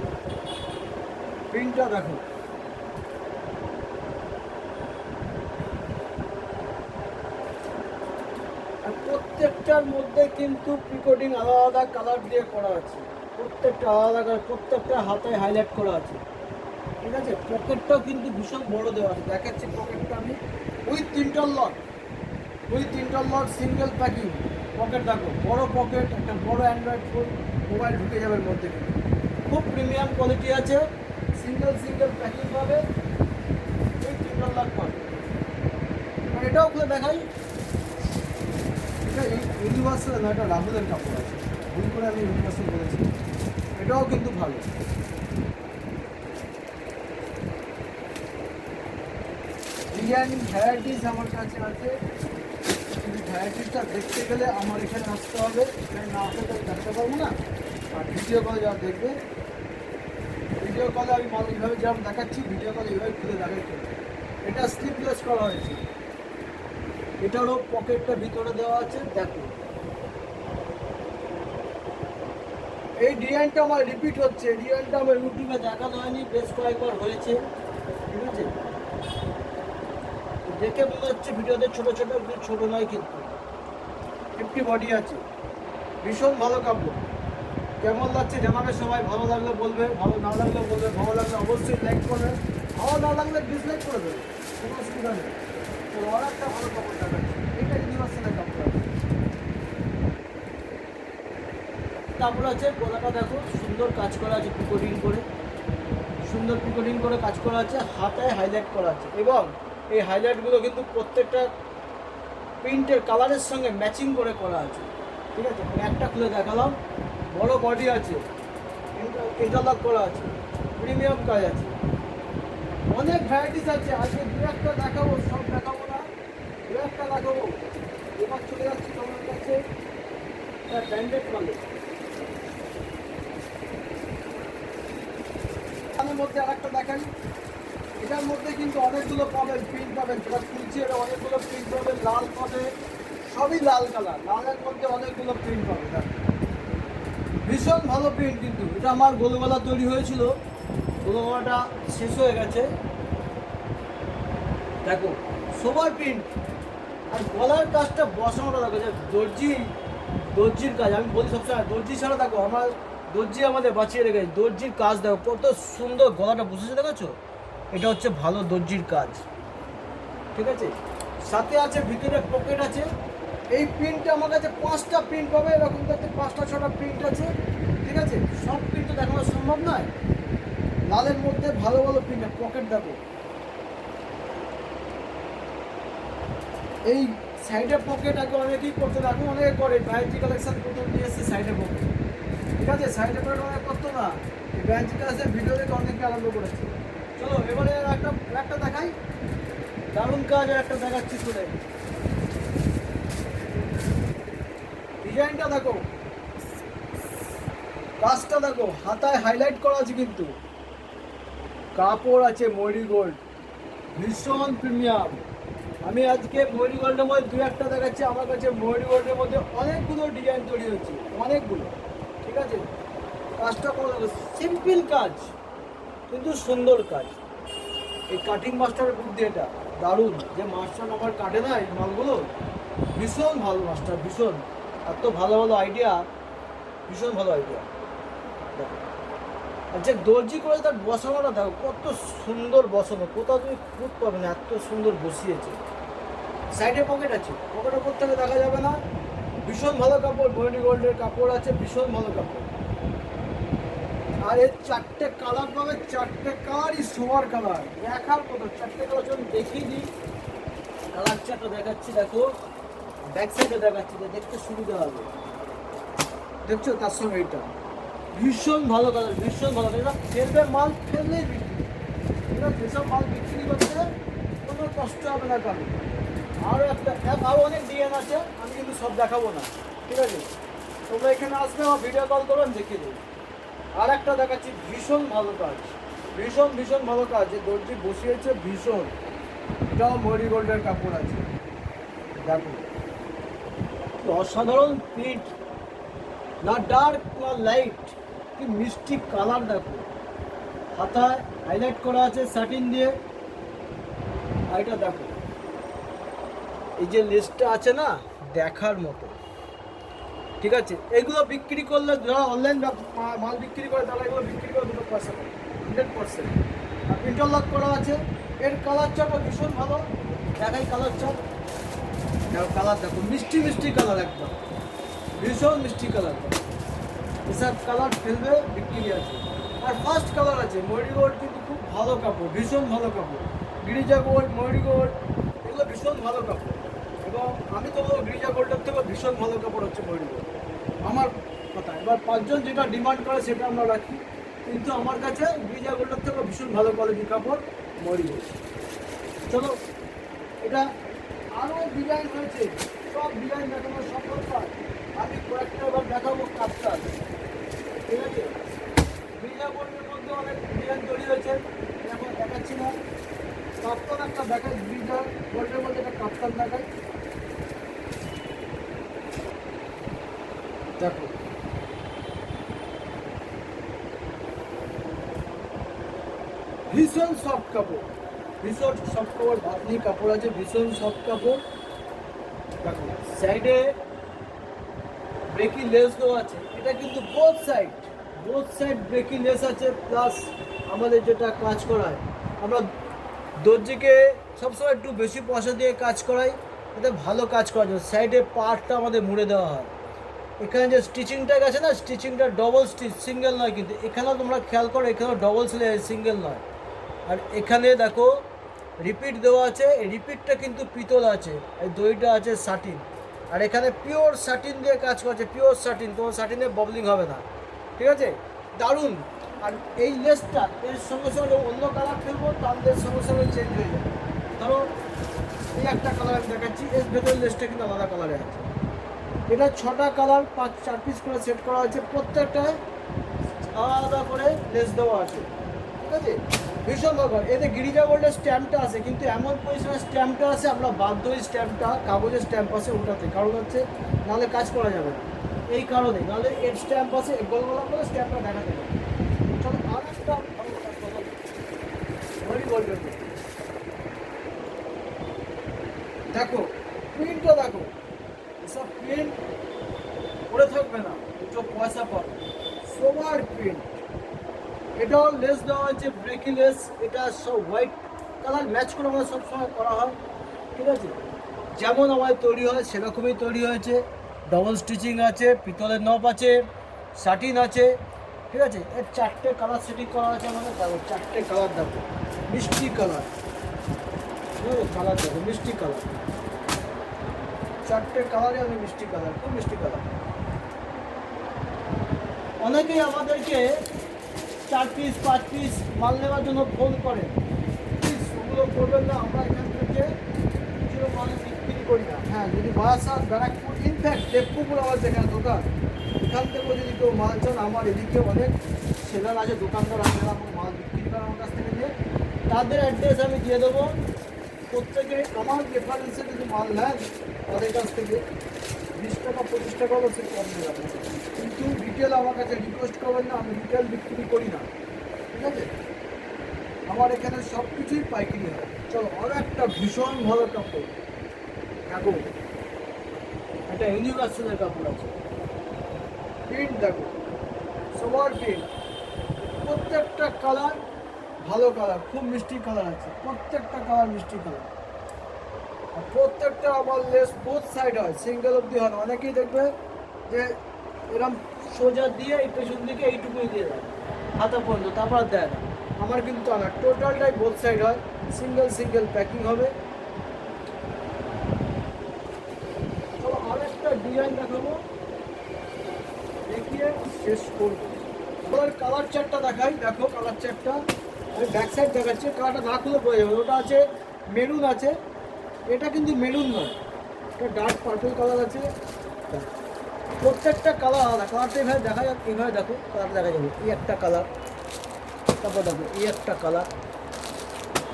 প্রিন্টটা দেখো, আর প্রত্যেকটার মধ্যে কিন্তু পিকোটিং আলাদা আলাদা কালার দিয়ে করা আছে, প্রত্যেকটা আলাদা কালার, প্রত্যেকটা হাতায় হাইলাইট করা আছে। ঠিক আছে, পকেটটাও কিন্তু ভীষণ বড় দেওয়া আছে, দেখাচ্ছি পকেটটা আমি, with interlock, with interlock single packing pocket. দেখো বড় পকেট, একটা বড় অ্যান্ড্রয়েড ফোন মোবাইল ঢুকে যাবে এর মধ্যে, খুব প্রিমিয়াম কোয়ালিটি আছে, সিঙ্গেল প্যাকিং পাবে, উইথ ইন্টারলক পাবে। এটাও খুলে দেখাই, এটা ইউনিভার্সাল না, এটা রাহুলের কাপড় আছে, ভুল করে আমি ইউনিভার্সাল বলেছি। এটাও কিন্তু ভালো, ডিজাইন ভ্যারাইটিস আমার কাছে আছে, কিন্তু ভ্যারাইটিসটা দেখতে গেলে আমার এখানে আসতে হবে, এখানে না আসলে তো দেখাতে পারবো না। আর ভিডিও কলে যারা দেখবে, ভিডিও কলে আমি মাল এইভাবে যেমন দেখাচ্ছি, ভিডিও কলে এইভাবে খুলে দেখাচ্ছি। এটা স্লিপলেস করা হয়েছে, এটারও পকেটটা ভিতরে দেওয়া আছে। দেখো এই ডিজাইনটা আমার রিপিট হচ্ছে, ডিজাইনটা আমার ইউটিউবে দেখানো হয়নি, বেশ কয়েকবার হয়েছে। ঠিক আছে, দেখে মনে হচ্ছে ভিডিওতে ছোটো ছোটো, ছোটো নয় কিন্তু 50 বডি আছে, ভীষণ ভালো কাপড়। কেমন লাগছে জানাবে সবাই, ভালো লাগলে বলবে, ভালো না লাগলে বলবে, ভালো লাগলে অবশ্যই লাইক করবে, ভালো না লাগলে ডিসলাইক করে দেবে, কোনো অসুবিধা নেই। তো আর একটা ভালো কাপড় দেখাচ্ছি, এটা ইউনিভার্সালের কাপড় আছে, কাপড় আছে। গলাটা দেখো সুন্দর কাজ করা আছে, পিকোটিং করে, সুন্দর পিকোটিং করে কাজ করা আছে, হাতায় হাইলাইট করা আছে, এবং এই হাইলাইটগুলো কিন্তু প্রত্যেকটা প্রিন্টের কালারের সঙ্গে ম্যাচিং করে করা আছে। ঠিক আছে, একটা খুলে দেখালাম, বড় বডি আছে, ইন্টারলক করা আছে, প্রিমিয়াম কাজ আছে, অনেক ভ্যারাইটিস আছে। আজকে দু একটা দেখাবো, সব দেখাবো না, দু একটা দেখাবো। এবার চলে যাচ্ছি তোমার কাছে ব্র্যান্ডেড মালে। এর মধ্যে আর একটা দেখাই, এটার মধ্যে কিন্তু অনেকগুলো পাবেন, প্রিন্ট পাবেন, যেটা খুলছি এটা অনেকগুলো প্রিন্ট পাবেন, লাল পাবে, সবই লাল কালার, লালের মধ্যে অনেকগুলো প্রিন্ট পাবে। ভীষণ ভালো প্রিন্ট, কিন্তু এটা আমার গোলগলা তৈরি হয়েছিল, গোলগলাটা শেষ হয়ে গেছে। দেখো সবার প্রিন্ট, আর গলার কাজটা বসানোটা দেখো, যে দর্জির কাজ। আমি বলি সবসময় দর্জি ছাড়া, দেখো আমার দর্জি আমাদের বাঁচিয়ে রেখেছে, দর্জির কাজ দেখো কত সুন্দর গলাটা বসেছে, দেখেছো? এটা হচ্ছে ভালো দর্জির কাজ, ঠিক আছে। সাথে আছে ভিতরে পকেট আছে। এই প্রিন্টটা আমার কাছে 5টা প্রিন্ট পাবে, এরকম করতে 5টা 6টা প্রিন্ট আছে, ঠিক আছে। সব প্রিন্ট তো দেখানো সম্ভব নয়, লালের মধ্যে ভালো ভালো প্রিন্ট। পকেট দেখো, এই সাইডে পকেট আগে অনেকেই করতো, এখন অনেকে করে, ব্যাঞ্চি কালেকশন প্রথম নিয়ে এসছে সাইডে পকেট, ঠিক আছে। সাইডে পকেট অনেক করতো না, এই ব্যাঞ্চি কালেকশন ভিডিও দেখে অনেকে আরম্ভ করেছে। চলো এবারে একটা দেখাই, দারুণ কাজ আর একটা দেখাচ্ছি, শুনে ডিজাইনটা দেখো, কাজটা দেখো, হাতায় হাইলাইট করা আছে, কিন্তু কাপড় আছে মরিগোল্ড, ভীষণ প্রিমিয়াম। আমি আজকে মরিগোল্ডের মধ্যে দু একটা দেখাচ্ছি, আমার কাছে মরিগোল্ডের মধ্যে অনেকগুলো ডিজাইন তৈরি হচ্ছে, অনেকগুলো, ঠিক আছে। কাজটা কোনো সিম্পল কাজ, কিন্তু সুন্দর কাজ। এই কাটিং মাস্টারের বুদ্ধি এটা দারুণ, যে মাস্টার আমার কাটে না এই মালগুলো, ভীষণ ভালো মাস্টার, ভীষণ, এত ভালো ভালো আইডিয়া, ভীষণ ভালো আইডিয়া। আর যে দর্জি করে তার বসানোটা দেখো কত সুন্দর বসানো, কোথাও তুমি খুঁত পাবে না, এত সুন্দর বসিয়েছে। সাইডে পকেট আছে, পকেটের উপর থেকে দেখা যাবে না, ভীষণ ভালো কাপড়, ময়ূরী গোল্ডের কাপড় আছে, ভীষণ ভালো কাপড়। আর এর 4টে কালার পাবে, 4টে কালারই সোয়ার কালার, দেখার কথা। 4টে কালার যখন দেখিয়ে দিই, কালার 4টা দেখাচ্ছি, দেখো ব্যাক সাইডে দেখাচ্ছি, দেখতে সুবিধা হবে, দেখছো? তার সঙ্গে এটা ভীষণ ভালো কালার, ভীষণ ভালো। এটা ফেলবে মাল, ফেললেই বিক্রি, এটা যেসব মাল বিক্রি করতে কোনো কষ্ট হবে না কারণ। আরও আরও অনেক ডিজাইন আছে, আমি কিন্তু সব দেখাবো না, ঠিক আছে। তোমরা এখানে আসবে, আমার ভিডিও কল করো, আমি দেখিয়ে দেবো। আর একটা দেখাচ্ছি, ভীষণ ভালো কাজ, ভীষণ ভীষণ ভালো কাজ, যে দর্জি বসিয়েছে ভীষণ। এটাও মরিগোল্ডের কাপড় আছে, দেখো অসাধারণ প্রিন্ট, না ডার্ক না লাইট, কি মিষ্টি কালার দেখো। হাতায় হাইলাইট করা আছে স্যাটিন দিয়ে, আর এটা দেখো এই যে লেসটা আছে না, দেখার মতো, ঠিক আছে। এগুলো বিক্রি করলে, যারা অনলাইন মাল বিক্রি করে তারা এগুলো বিক্রি করে দুটো পয়সা পাবে 100%। আর ইন্টারলক করা আছে। এর কালার চাপও ভীষণ ভালো, দেখাই কালার চাপ, কালার দেখো মিষ্টি মিষ্টি কালার, একদম ভীষণ মিষ্টি কালার। এসব কালার ফেলবে বিক্রি আছে। আর ফার্স্ট কালার আছে ময়ূরী গোল্ড, কিন্তু খুব ভালো কাপড়, ভীষণ ভালো কাপড়। গিরিজা গোল্ড, ময়ূরী গোল্ড, এগুলো ভীষণ ভালো কাপড়। এবং আমি তো বলবো গিরিজা গোল্ডের থেকেও ভীষণ ভালো কাপড় হচ্ছে ময়ূরী গোল্ড, আমার কথা। এবার 5জন যেটা ডিমান্ড করে সেটা আমরা রাখি, কিন্তু আমার কাছে গিরিজা গোল্ডের থেকেও ভীষণ ভালো কোয়ালিটির কাপড় ময়ূরী গোল্ড। চলো, এটা আরও ডিজাইন হয়েছে, সব ডিজাইন দেখানো সম্ভব নয়, আমি কয়েকটা এবার দেখাবো কাপ্তান, ঠিক আছে। গিরিজা গোল্ডের মধ্যে অনেক ডিজাইন তৈরি হয়েছে, এখন দেখাচ্ছি না। কাপ্তান একটা দেখাই, গিরিজা গোল্ডের মধ্যে একটা কাপ্তান দেখাই, দেখো ভীষণ সফট কাপড়, ভীষণ সফট কাপড়, বাঁধনি কাপড় আছে, ভীষণ সফট কাপড়। দেখো সাইডে ব্রেকি লেস দেওয়া আছে, এটা কিন্তু বোথ সাইড ব্রেকি লেস আছে, প্লাস আমাদের যেটা কাজ করায়, আমরা দর্জিকে সবসময় একটু বেশি পয়সা দিয়ে কাজ করাই, এতে ভালো কাজ করার জন্য সাইডে পার্টটা আমাদের মুড়ে দেওয়া হয়। এখানে যে স্টিচিংটা গেছে না, স্টিচিংটা ডবল স্টিচ, সিঙ্গেল নয়, কিন্তু এখানেও তোমরা খেয়াল করো, এখানেও ডবল সিঙ্গেল নয়। আর এখানে দেখো রিপিট দেওয়া আছে, এই রিপিটটা কিন্তু পিতল আছে, এই দইটা আছে সাটিন। আর এখানে পিওর সাটিন দিয়ে কাজ করছে, পিওর সাটিন, কোনো সাটিনে ববলিং হবে না, ঠিক আছে। দারুণ আর এই লেসটা এর সঙ্গে সঙ্গে অন্য কালার ফেলবো তাদের সঙ্গে সঙ্গে চেঞ্জ হয়ে যাবে। ধরো এই একটা কালার আমি দেখাচ্ছি, এর ভেতরের লেসটা কিন্তু আলাদা কালারে আছে। এটা 6টা কালার 4 পিস করে সেট করা হয়েছে, প্রত্যেকটায় আলাদা করে লেস দেওয়া আছে। ঠিক আছে, ভীষণ দরকার। এতে গিরিজা গোল্ডের স্ট্যাম্পটা আছে, কিন্তু এমন পজিশনের স্ট্যাম্পটা আছে আমরা বাধ্য ওই স্ট্যাম্পটা, কাগজের স্ট্যাম্প আছে ওটাতে, কারণ হচ্ছে নাহলে কাজ করা যাবে না। এই কারণে নাহলে এর স্ট্যাম্প আছে, গোল গোলা করে স্ট্যাম্পটা দেখা যাবে। চলো আর একটা দেখো প্রিন্টটা দেখো, এসব প্রিন্ট পড়ে থাকবে না, একটু পয়সা পাবে। সোবার প্রিন্ট, এটাও লেস দেওয়া হয়েছে ব্রেকি লেস। এটা সব হোয়াইট কালার ম্যাচ করে আমাদের সবসময় করা হয়। ঠিক আছে, যেমন আমাদের তৈরি হয় সেরকমই তৈরি হয়েছে। ডবল স্টিচিং আছে, পিতলের নব আছে, শাটিন আছে। ঠিক আছে, এর 4টে কালার সেটিং করা আছে আমাদের। দেখো 4টে কালার দেখো, মিষ্টি কালার, কালার দেখো মিষ্টি কালার, 4টে কালারে আমি মিষ্টি কালার, খুব মিষ্টি কালার। অনেকেই আমাদেরকে 4 পিস 5 পিস মাল নেওয়ার জন্য ফোন করে, প্লিজ ওগুলো করবেন না। আমরা এখান থেকে কিছু মাল বিক্রি করি না। হ্যাঁ, যদি বারাসাত, ব্যারাকপুর, ইনফ্যাক্ট দেবপুকুর আমার যেখানে দোকান, এখান থেকেও যদি কেউ মাল চান, আমার এদিকে অনেক সেলার আছে, দোকানদার আছে, আমার মাল বিক্রি করে আমার কাছ থেকে নিয়ে, তাদের অ্যাড্রেস আমি দিয়ে দেবো। প্রত্যেকে আমার রেফারেন্সে যদি মাল নেন তাদের কাছ থেকে 20 টাকা 25 টাকা হলো সে কম দিয়ে যাবে, কিন্তু রিটেল আমার কাছে রিকোয়েস্ট করবেন না, আমি রিটেল বিক্রি করি না। ঠিক আছে, আমার এখানে সব কিছুই পাইকারি হয়। চলো আরও একটা ভীষণ ভালো কাপড় দেখো, একটা ইউনিভার্সালের কাপড় আছে, প্রিন্ট দেখো, সবার প্রিন্ট, প্রত্যেকটা কালার ভালো কালার, খুব মিষ্টি কালার আছে, প্রত্যেকটা কালার মিষ্টি কালার। আর প্রত্যেকটা আমার লেস বোথ সাইড হয়, সিঙ্গেল অবধি হয় না। অনেকেই দেখবে যে এরকম সোজা দিয়ে এই পেছন দিকে এইটুকুই দিয়ে দেয় হাতা পর্যন্ত, তারপর আর দেয় না। আমার কিন্তু না, টোটালটাই বোথ সাইড হয়, সিঙ্গেল সিঙ্গেল প্যাকিং হবে। তো আরেকটা ডিজাইন দেখাবো, দেখিয়ে শেষ করবো। এবার কালার চার্টটা দেখাই, দেখো কালার চার্টটা আমি ব্যাক সাইড দেখাচ্ছি, কালারটা না খুলে পড়ে যাবে। ওটা আছে মেরুন আছে, এটা কিন্তু মেরুন নয়, এটা ডার্ক পার্পল কালার আছে। প্রত্যেকটা কালার আলাদা, কালারটা এভাবে দেখা যাক, এইভাবে দেখো কালার দেখা যাবে। এই একটা কালার, তারপর দেখো এই একটা কালার,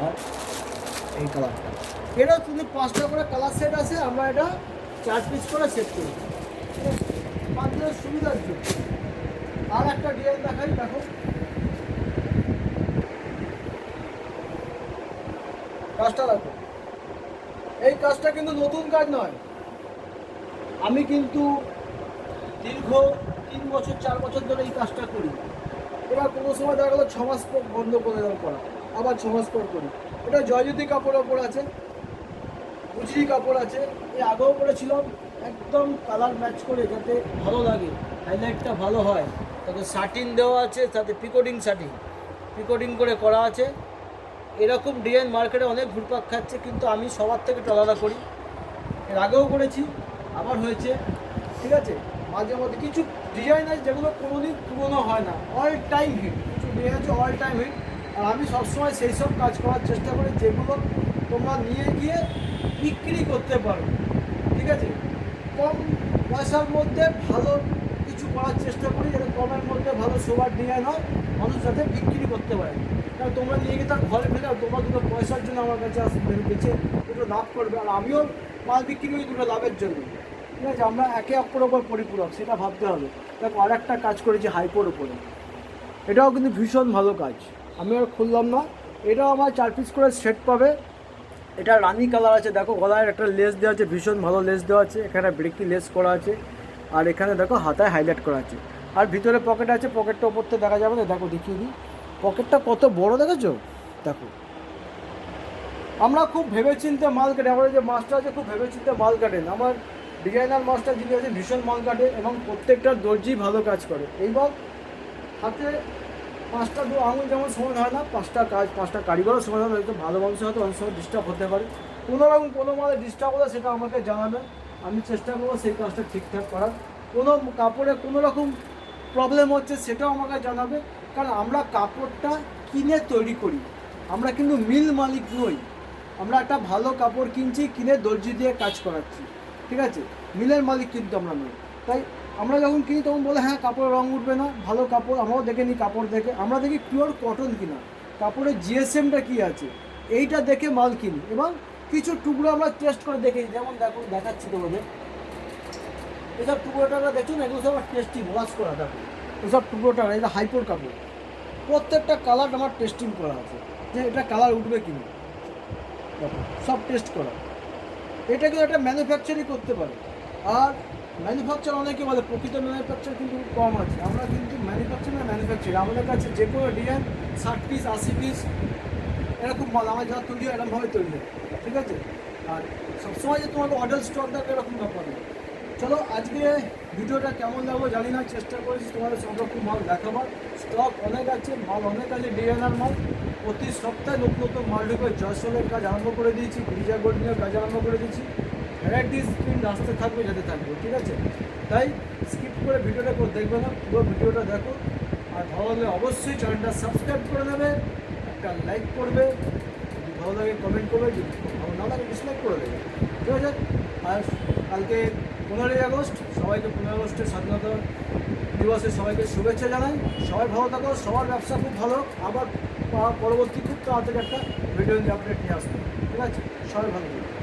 আর এই কালারটা। এটা কিন্তু 5টা করে কালার সেট আছে, আমরা এটা 4 পিস করে সেট করি, আপনাদের সুবিধার জন্য। আর একটা ডিজাইন দেখাই, দেখো কাজটা দেখো, এই কাজটা কিন্তু নতুন কাজ নয়। আমি কিন্তু দীর্ঘ 3 বছর 4 বছর ধরে এই কাজটা করি। এবার কোনো সময় দেখা গেলো 6 মাস পর বন্ধ করে দেওয়ার করা, আবার 6 মাস পর করি। এটা জয়জ্যোতি কাপড়ের ওপর আছে, গুজরি কাপড় আছে, এর আগেও করেছিলাম, একদম কালার ম্যাচ করে যাতে ভালো লাগে, হাইলাইটটা ভালো হয়। তাতে শাটিন দেওয়া আছে, তাতে পিকোডিং করে করা আছে। এরকম ডিজাইন মার্কেটে অনেক ঘুরপাক খাচ্ছে, কিন্তু আমি সবার থেকে একটু আলাদা করি। এর আগেও করেছি, আবার হয়েছে। ঠিক আছে, মাঝে মধ্যে কিছু ডিজাইন আছে যেগুলো কোনোদিন পুরোনো হয় না, অল টাইম হিট। কিছু ডিজাইন আছে অল টাইম হিট, আর আমি সবসময় সেই সব কাজ করার চেষ্টা করি যেগুলো তোমরা নিয়ে গিয়ে বিক্রি করতে পারো। ঠিক আছে, কম পয়সার মধ্যে ভালো কিছু করার চেষ্টা করি, যাতে কমের মধ্যে ভালো সবার ডিজাইন হয়, মানুষ যাতে বিক্রি করতে পারে। কারণ তোমরা নিয়ে গিয়ে তার ঘরে ফেলে তোমরা দুটো পয়সার জন্য আমার কাছে বেঁচে দুটো লাভ করবে, আর আমিও মাল বিক্রি করি দুটো লাভের জন্য। ঠিক আছে, আমরা একে অপরের ওপর পরিপূরক, সেটা ভাবতে হবে। দেখো আর একটা কাজ করেছি হাইপোর ওপরে, এটাও কিন্তু ভীষণ ভালো কাজ, আমি আর খুললাম না। এটাও আমার 4 পিস করে সেট পাবে। এটা রানি কালার আছে, দেখো গলায় একটা লেস দেওয়া আছে, ভীষণ ভালো লেস দেওয়া আছে, এখানে ব্রেকি লেস করা আছে, আর এখানে দেখো হাতায় হাইলাইট করা আছে, আর ভিতরে পকেট আছে। পকেটটা ওপর থেকে দেখা যাবে না, দেখো দেখিয়ে দিই পকেটটা কত বড়, দেখেছো? দেখো আমরা খুব ভেবেচিন্তে মাল কাটে, আমাদের যে মাস্টার আছে খুব ভেবেচিন্তে মাল কাটেন। আমার ডিজাইনার মাস্টার যিনি আছে ভীষণ মাল কাটে, এবং প্রত্যেকটা দর্জি ভালো কাজ করে। এইবার হাতে 5টা আঙুল যেমন সমান হয় না, 5টা কারিগরও সমান হয়, হয়তো ভালো মানুষ হয়তো অনেক সময় ডিস্টার্ব হতে পারে। কোনোরকম কোনো মালে ডিস্টার্ব হলে সেটা আমাকে জানাবে, আমি চেষ্টা করবো সেই কাজটা ঠিকঠাক করার। কোনো কাপড়ে কোনো রকম প্রবলেম হচ্ছে সেটাও আমাকে জানাবে, কারণ আমরা কাপড়টা কিনে তৈরি করি, আমরা কিন্তু মিল মালিক নই। আমরা একটা ভালো কাপড় কিনছি, কিনে দর্জি দিয়ে কাজ করাচ্ছি, ঠিক আছে? মিলের মালিক কিন্তু আমরা নই। তাই আমরা যখন কিনি তখন বলে হ্যাঁ কাপড়ের রং উঠবে না, ভালো কাপড়। আমরাও দেখে নিই কাপড় দেখে, আমরা দেখি পিওর কটন কিনা, কাপড়ের জিএসএমটা কী আছে এইটা দেখে মাল কিনি। এবং কিছু টুকরো আমরা টেস্ট করে দেখি, যেমন দেখো দেখাচ্ছি তোমাদের এসব টুকরোটা দেখছো না, এগুলো সব টেস্টিং ওয়াশ করা। দেখো এসব টুকরোটা, এটা হাইপোর কাপড়, প্রত্যেকটা কালার আমার টেস্টিং করা আছে যে এটা কালার উঠবে কিনা। দেখো সব টেস্ট করা। এটা কিন্তু একটা ম্যানুফ্যাকচারই করতে পারে। আর ম্যানুফ্যাকচার অনেকে বলে, প্রকৃত ম্যানুফ্যাকচার কিন্তু খুব কম আছে। আমরা কিন্তু ম্যানুফ্যাকচার আমাদের কাছে যে কোনো ডিজাইন 60 পিস 80 পিস এরকম মাল আমার যা তৈরি হয় এরকমভাবে তৈরি হয়, ঠিক আছে? আর সবসময় যে তোমাকে অর্ডার স্টক থাকবে এরকম ব্যাপার না। চলো আজকে ভিডিওটা কেমন লাগলো জানি না, চেষ্টা করেছি তোমাদের সব রকম মাল দেখাবার। স্টক অনেক আছে, মাল অনেক আছে, ডিজাইনার মাল। প্রতি সপ্তাহে নতুন নতুন মাল ঢুকে জয়সলের কাজ আরম্ভ করে দিয়েছি, ব্রিজা গোল্ডিংয়ের কাজ আরম্ভ করে দিয়েছি। ভ্যারাইটিস প্রিন্ট আসতে থাকবে, যেতে থাকবে, ঠিক আছে? তাই স্কিপ করে ভিডিওটা কেউ দেখবে না, পুরো ভিডিওটা দেখো। আর ভালো লাগলে অবশ্যই চ্যানেলটা সাবস্ক্রাইব করে নেবে, একটা লাইক করবে, যদি ভালো লাগে কমেন্ট করবে, যদি ভালো না লাগে ডিসলাইক করে দেবে, ঠিক আছে? আর কালকে 15ই আগস্ট, সবাইকে 15ই আগস্টের স্বাধীনতা দিবসে সবাইকে শুভেচ্ছা জানাই। সবাই ভালো থাকো, সবার ব্যবসা খুব ভালো। আবার পরবর্তী খুব তাড়াতাড়ি একটা ভিডিও আপডেট নিয়ে আসবো, ঠিক আছে? সবাই ভালো থাকো।